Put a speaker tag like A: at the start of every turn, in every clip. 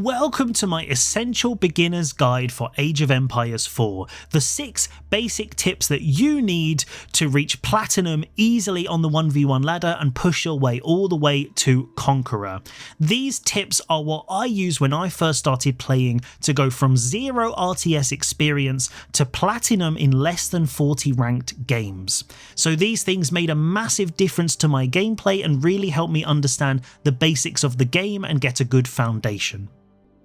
A: Welcome to my essential beginner's guide for Age of Empires 4, the 6 basic tips that you need to reach Platinum easily on the 1v1 ladder and push your way all the way to Conqueror. These tips are what I used when I first started playing to go from 0 RTS experience to Platinum in less than 40 ranked games. So these things made a massive difference to my gameplay and really helped me understand the basics of the game and get a good foundation.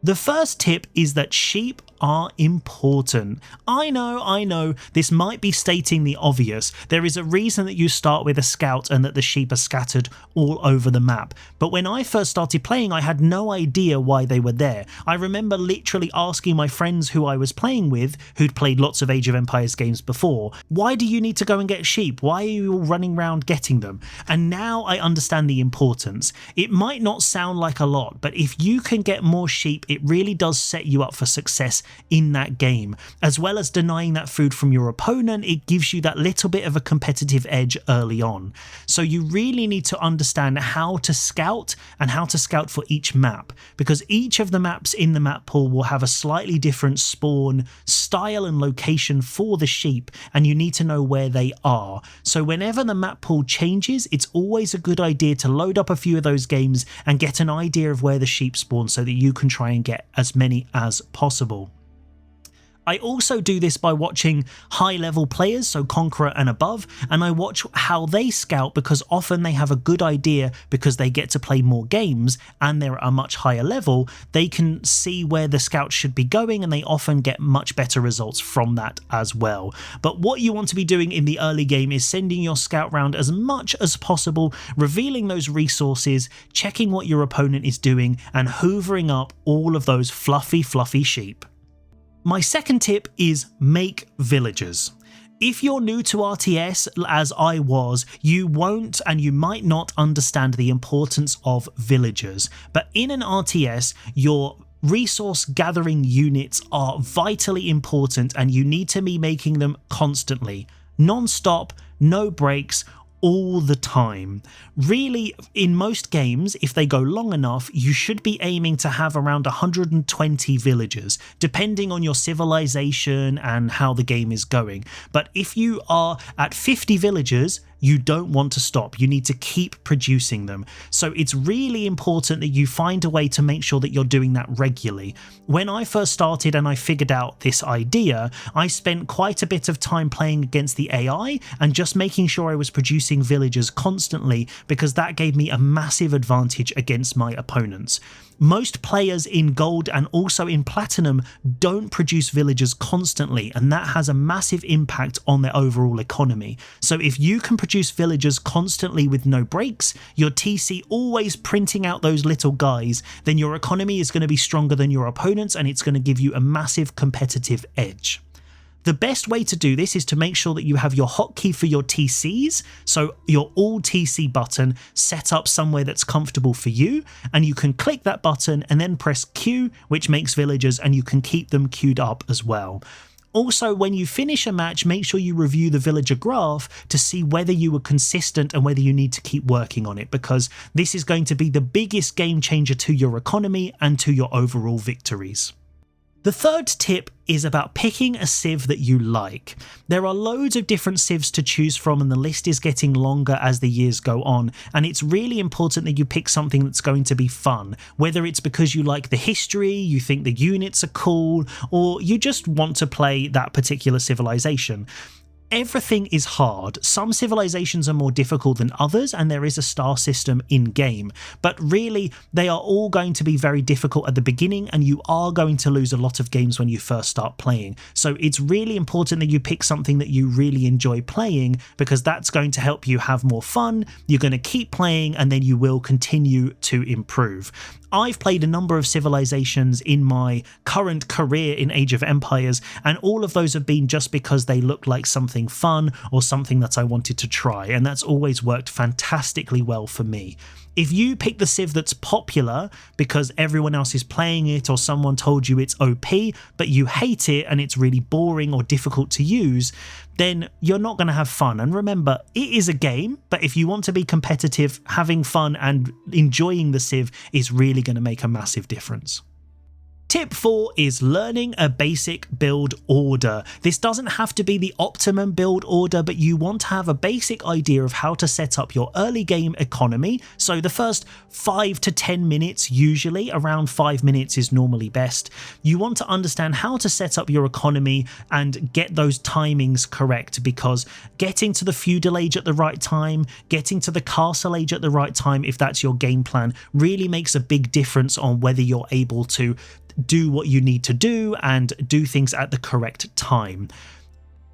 A: The first tip is that sheep are important. I know, this might be stating the obvious. There is a reason that you start with a scout and that the sheep are scattered all over the map. But when I first started playing, I had no idea why they were there. I remember literally asking my friends who I was playing with, who'd played lots of Age of Empires games before, why do you need to go and get sheep? Why are you all running around getting them? And now I understand the importance. It might not sound like a lot, but if you can get more sheep, it really does set you up for success in that game. As well as denying that food from your opponent, it gives you that little bit of a competitive edge early on. So you really need to understand how to scout and how to scout for each map, because each of the maps in the map pool will have a slightly different spawn, style and location for the sheep, and you need to know where they are. So whenever the map pool changes, it's always a good idea to load up a few of those games and get an idea of where the sheep spawn so that you can try and get as many as possible. I also do this by watching high level players, so Conqueror and above, and I watch how they scout because often they have a good idea because they get to play more games and they're at a much higher level. They can see where the scouts should be going and they often get much better results from that as well. But what you want to be doing in the early game is sending your scout round as much as possible, revealing those resources, checking what your opponent is doing and hoovering up all of those fluffy sheep. My second tip is make villagers. If you're new to RTS, as I was, you won't and you might not understand the importance of villagers. But in an RTS, your resource gathering units are vitally important and you need to be making them constantly, non-stop, no breaks, all the time. Really, in most games, if they go long enough, you should be aiming to have around 120 villagers, depending on your civilization and how the game is going. But if you are at 50 villagers, you don't want to stop. You need to keep producing them. So it's really important that you find a way to make sure that you're doing that regularly. When I first started and I figured out this idea, I spent quite a bit of time playing against the AI and just making sure I was producing villagers constantly, because that gave me a massive advantage against my opponents. Most players in Gold and also in Platinum don't produce villagers constantly, and that has a massive impact on their overall economy. So if you can produce villagers constantly with no breaks, your TC always printing out those little guys, then your economy is going to be stronger than your opponents and it's going to give you a massive competitive edge. The best way to do this is to make sure that you have your hotkey for your TCs, so your all TC button set up somewhere that's comfortable for you, and you can click that button and then press Q, which makes villagers, and you can keep them queued up as well. Also, when you finish a match, make sure you review the villager graph to see whether you were consistent and whether you need to keep working on it, because this is going to be the biggest game changer to your economy and to your overall victories. The third tip is about picking a civ that you like. There are loads of different civs to choose from and the list is getting longer as the years go on, and it's really important that you pick something that's going to be fun, whether it's because you like the history, you think the units are cool, or you just want to play that particular civilization. Everything is hard. Some civilizations are more difficult than others and there is a star system in game, but really they are all going to be very difficult at the beginning and you are going to lose a lot of games when you first start playing. So it's really important that you pick something that you really enjoy playing, because that's going to help you have more fun, you're going to keep playing, and then you will continue to improve. I've played a number of civilizations in my current career in Age of Empires, and all of those have been just because they looked like something fun or something that I wanted to try, and that's always worked fantastically well for me. If you pick the civ that's popular because everyone else is playing it or someone told you it's OP, but you hate it and it's really boring or difficult to use, then you're not going to have fun. And remember, it is a game, but if you want to be competitive, having fun and enjoying the civ is really going to make a massive difference. Tip 4 is learning a basic build order. This doesn't have to be the optimum build order, but you want to have a basic idea of how to set up your early game economy. So the first 5 to 10 minutes, usually around 5 minutes is normally best. You want to understand how to set up your economy and get those timings correct, because getting to the feudal age at the right time, getting to the castle age at the right time, if that's your game plan, really makes a big difference on whether you're able to do what you need to do and do things at the correct time.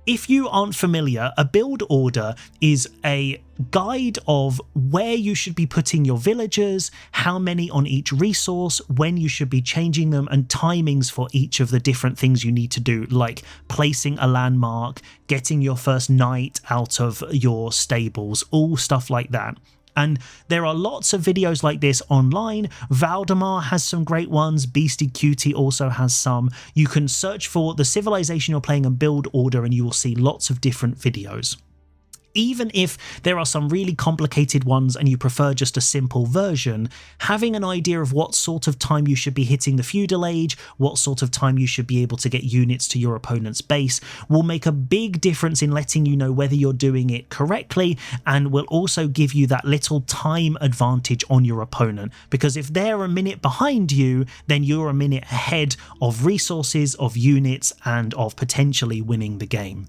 A: If you aren't familiar, a build order is a guide of where you should be putting your villagers, how many on each resource, when you should be changing them, and timings for each of the different things you need to do, like placing a landmark, getting your first knight out of your stables, all stuff like that. And there are lots of videos like this online. Valdemar has some great ones. Beastie Cutie also has some. You can search for the civilization you're playing and build order, and you will see lots of different videos. Even if there are some really complicated ones and you prefer just a simple version, having an idea of what sort of time you should be hitting the feudal age, what sort of time you should be able to get units to your opponent's base, will make a big difference in letting you know whether you're doing it correctly, and will also give you that little time advantage on your opponent, because if they're a minute behind you, then you're a minute ahead of resources, of units, and of potentially winning the game.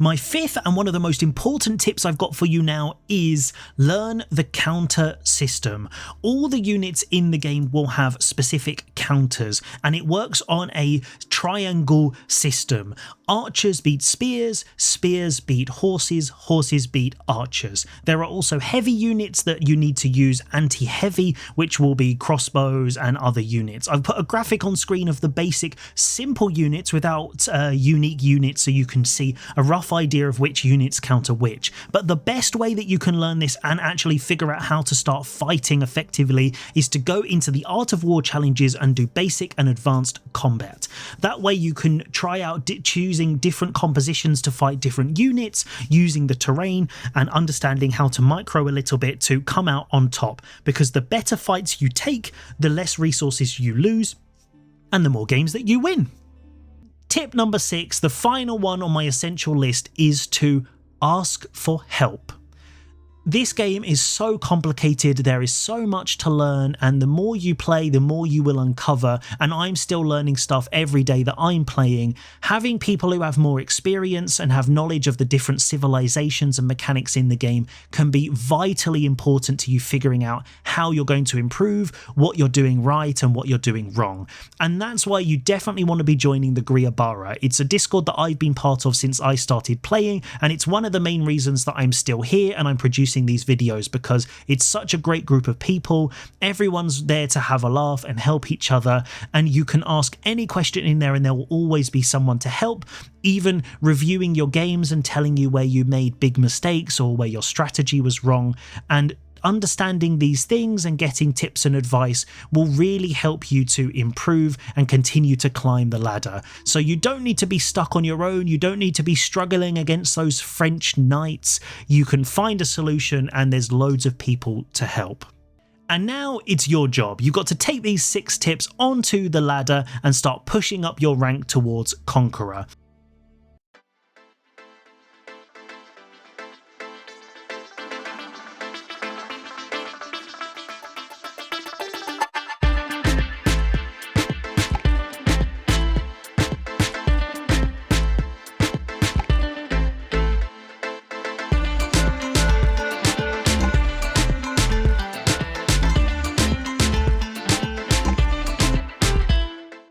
A: My fifth and one of the most important tips I've got for you now is learn the counter system. All the units in the game will have specific counters, and it works on a triangle system. Archers beat spears, spears beat horses, horses beat archers. There are also heavy units that you need to use anti-heavy, which will be crossbows and other units. I've put a graphic on screen of the basic simple units without unique units, so you can see a rough idea of which units counter which. But the best way that you can learn this and actually figure out how to start fighting effectively is to go into the Art of War challenges and do basic and advanced combat. That way you can try out choosing different compositions to fight different units, using the terrain and understanding how to micro a little bit to come out on top, because the better fights you take, the less resources you lose, and the more games that you win. Tip number 6, the final one on my essential list, is to ask for help. This game is so complicated, there is so much to learn, and the more you play, the more you will uncover, and I'm still learning stuff every day that I'm playing. Having people who have more experience and have knowledge of the different civilizations and mechanics in the game can be vitally important to you figuring out how you're going to improve, what you're doing right and what you're doing wrong. And that's why you definitely want to be joining the Griabara. It's a Discord that I've been part of since I started playing, and it's one of the main reasons that I'm still here and I'm producing these videos, because it's such a great group of people. Everyone's there to have a laugh and help each other, and you can ask any question in there and there will always be someone to help, even reviewing your games and telling you where you made big mistakes or where your strategy was wrong. And understanding these things and getting tips and advice will really help you to improve and continue to climb the ladder. So you don't need to be stuck on your own, you don't need to be struggling against those French knights. You can find a solution, and there's loads of people to help. And now it's your job. You've got to take these 6 tips onto the ladder and start pushing up your rank towards Conqueror.